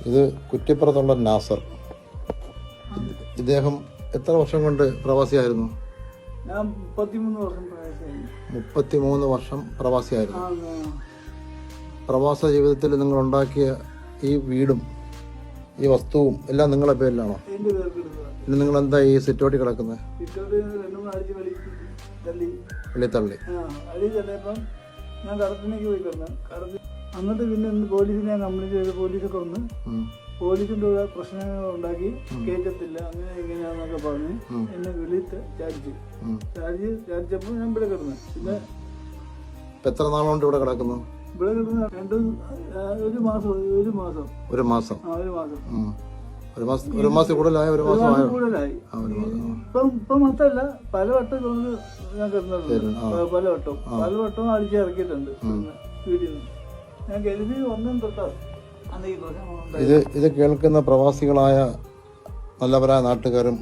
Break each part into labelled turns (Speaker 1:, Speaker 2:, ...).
Speaker 1: ഇത് കുറ്റിപ്പുറത്തുള്ള നാസർ. ഇദ്ദേഹം എത്ര വർഷം കൊണ്ട് പ്രവാസിയായിരുന്നു? 33 വർഷം പ്രവാസിയായിരുന്നു. പ്രവാസ ജീവിതത്തിൽ നിങ്ങൾ ഉണ്ടാക്കിയ ഈ വീടും ഈ വസ്തുവും എല്ലാം നിങ്ങളുടെ പേരിലാണോ? ഇനി നിങ്ങൾ എന്താ ഈ സിറ്റോട്ടി കിടക്കുന്നത്? വെള്ളിത്തള്ളി.
Speaker 2: ഞാൻ കടത്തിനേക്ക് പോയി കിടന്നു. എന്നിട്ട് പിന്നെ പോലീസിനെ ഞാൻ കംപ്ലൈന്റ് ചെയ്ത് പോലീസൊക്കെ വന്ന് പോലീസിന്റെ പ്രശ്നങ്ങൾ ഉണ്ടാക്കി കേൾക്കത്തില്ല, അങ്ങനെ ഇങ്ങനെയാന്നൊക്കെ പറഞ്ഞ് എന്നെ വിളിച്ച് ചാടിച്ചപ്പോൾ ഞാൻ ഇവിടെ കിടന്നു. പിന്നെ
Speaker 1: എത്ര നാളുകൊണ്ട് ഇവിടെ കിടക്കുന്നു?
Speaker 2: ഇവിടെ കിടന്ന് ഒരു മാസം.
Speaker 1: ഒരു മാസം കൂടുതലായി.
Speaker 2: ഇപ്പൊ മാത്രല്ല പല വട്ടം ഞാൻ കിടന്നിട്ടുണ്ട്. പല വട്ടവും അടിച്ചിറക്കിയിട്ടുണ്ട് വീട്ടിൽ നിന്ന്. ഞാൻ കരുതി ഒന്നും തൊട്ടാൽ
Speaker 1: ഇത് കേൾക്കുന്ന പ്രവാസികളായ നല്ലവരായ നാട്ടുകാരും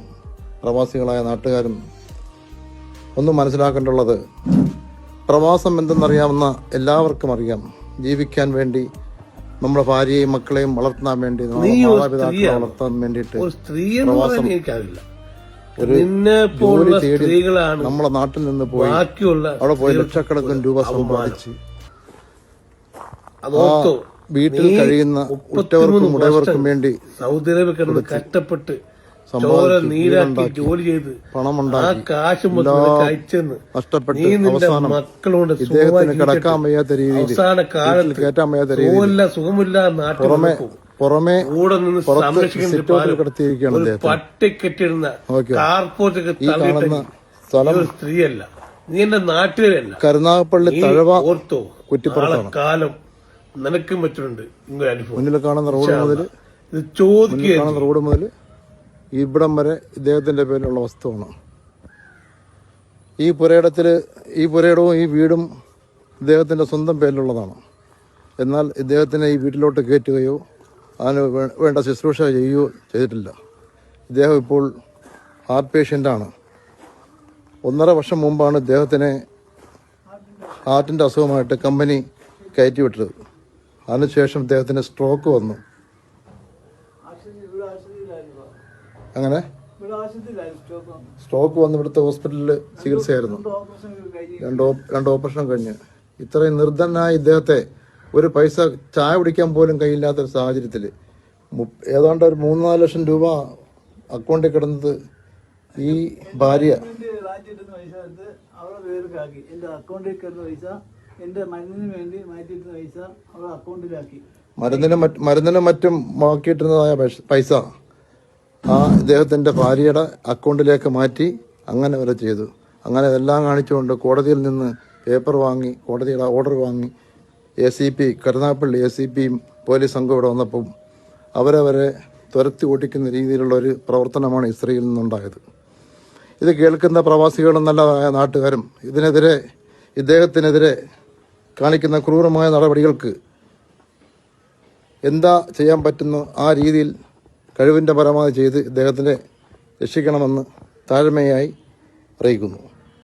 Speaker 1: പ്രവാസികളായ നാട്ടുകാരും ഒന്നും മനസ്സിലാക്കേണ്ടുള്ളത്, പ്രവാസം എന്തെന്നറിയാവുന്ന എല്ലാവർക്കും അറിയാം. ജീവിക്കാൻ വേണ്ടി നമ്മുടെ ഭാര്യയെയും മക്കളെയും വളർത്താൻ വേണ്ടി, മാതാപിതാക്കളെ വളർത്താൻ വേണ്ടിയിട്ട് പ്രവാസം ഒരു ജോലി തേടി നമ്മളെ നാട്ടിൽ നിന്ന് പോയി അവിടെ പോയി ലക്ഷക്കണക്കിന് രൂപ സമ്പാദിച്ച് വീട്ടിൽ കഴിയുന്ന ഉറ്റവർക്കും ഉടയവർക്കും വേണ്ടി
Speaker 3: സൗദി അറേബ്യ കിടന്ന് കഷ്ടപ്പെട്ട് ജോലി ചെയ്ത്
Speaker 1: പണമുണ്ടാക്കി
Speaker 3: കാശ്
Speaker 1: നഷ്ടപ്പെട്ട് അവസാനം ഇദ്ദേഹത്തിന് കിടക്കാൻ വയ്യാത്ത രീതിയിൽ
Speaker 3: അവസാന കാലത്ത്
Speaker 1: കയറ്റാൻ വയ്യാത്ത രീതിയിൽ
Speaker 3: സുഖമില്ല
Speaker 1: പുറമെ
Speaker 3: കൂടെ നിന്ന്
Speaker 1: സിറ്റോട്ടിൽ കിടത്തിയിരിക്കുകയാണ്.
Speaker 3: പട്ടി കെട്ടിടുന്ന കാർപോർട്ടൊക്കെ
Speaker 1: സ്ഥലം
Speaker 3: സ്ത്രീയല്ല, നീ എന്റെ നാട്ടുകാരല്ല.
Speaker 1: കരുനാഗപ്പള്ളി തഴവ
Speaker 3: ഓർത്തോ,
Speaker 1: കുറ്റിപ്പുറത്താണ്
Speaker 3: കാലം നിനക്കും പറ്റുന്നുണ്ട്.
Speaker 1: മുന്നിൽ കാണുന്ന റോഡ് മുതൽ ഇവിടം വരെ ഇദ്ദേഹത്തിന്റെ പേരിലുള്ള വസ്തുവാണ്. ഈ പുരയിടവും ഈ വീടും ഇദ്ദേഹത്തിന്റെ സ്വന്തം പേരിലുള്ളതാണ്. എന്നാൽ ഇദ്ദേഹത്തിനെ ഈ വീട്ടിലോട്ട് കയറ്റുകയോ അതിന് വേണ്ട ശുശ്രൂഷ ചെയ്യുകയോ ചെയ്തിട്ടില്ല. ഇദ്ദേഹം ഇപ്പോൾ ഹാർട്ട് പേഷ്യൻ്റാണ്. 1.5 വർഷം മുമ്പാണ് ഇദ്ദേഹത്തിനെ ഹാർട്ടിൻ്റെ അസുഖമായിട്ട് കമ്പനി കയറ്റിവിട്ടത്. അതിനുശേഷം ഇദ്ദേഹത്തിന് സ്ട്രോക്ക് വന്നു. അങ്ങനെ സ്ട്രോക്ക് വന്ന് ഇവിടുത്തെ ഹോസ്പിറ്റലിൽ ചികിത്സയായിരുന്നു. 2 ഓപ്പറേഷൻ കഴിഞ്ഞ് ഇത്രയും നിർധനായ ഇദ്ദേഹത്തെ ഒരു പൈസ ചായ കുടിക്കാൻ പോലും കഴിയില്ലാത്തൊരു സാഹചര്യത്തിൽ ഏതാണ്ട് ഒരു 3-4 ലക്ഷം രൂപ അക്കൗണ്ടിൽ കിടന്നത് ഈ ഭാര്യ മരുന്നിനും മറ്റും മാക്കിയിട്ടിരുന്നതായ പൈസ ഇദ്ദേഹത്തിന്റെ ഭാര്യയുടെ അക്കൗണ്ടിലേക്ക് മാറ്റി അങ്ങനെ വരെ ചെയ്തു. അങ്ങനെ എല്ലാം കാണിച്ചുകൊണ്ട് കോടതിയിൽ നിന്ന് പേപ്പർ വാങ്ങി, കോടതിയുടെ ഓർഡർ വാങ്ങി, ACP കരുനാഗപ്പള്ളി ACPയും പോലീസ് സംഘം ഇവിടെ വന്നപ്പം അവരവരെ തുരത്തി ഓടിക്കുന്ന രീതിയിലുള്ള ഒരു പ്രവർത്തനമാണ് ഇസ്രയേലിൽ നിന്നുണ്ടായത്. ഇത് കേൾക്കുന്ന പ്രവാസികളും നല്ല നാട്ടുകാരും ഇദ്ദേഹത്തിനെതിരെ കാണിക്കുന്ന ക്രൂരമായ നടപടികൾക്ക് എന്താ ചെയ്യാൻ പറ്റുന്നു ആ രീതിയിൽ കഴിവിൻ്റെ പരമാവധി ചെയ്ത് ഇദ്ദേഹത്തിനെ രക്ഷിക്കണമെന്ന് താഴ്മയായി അറിയിക്കുന്നു.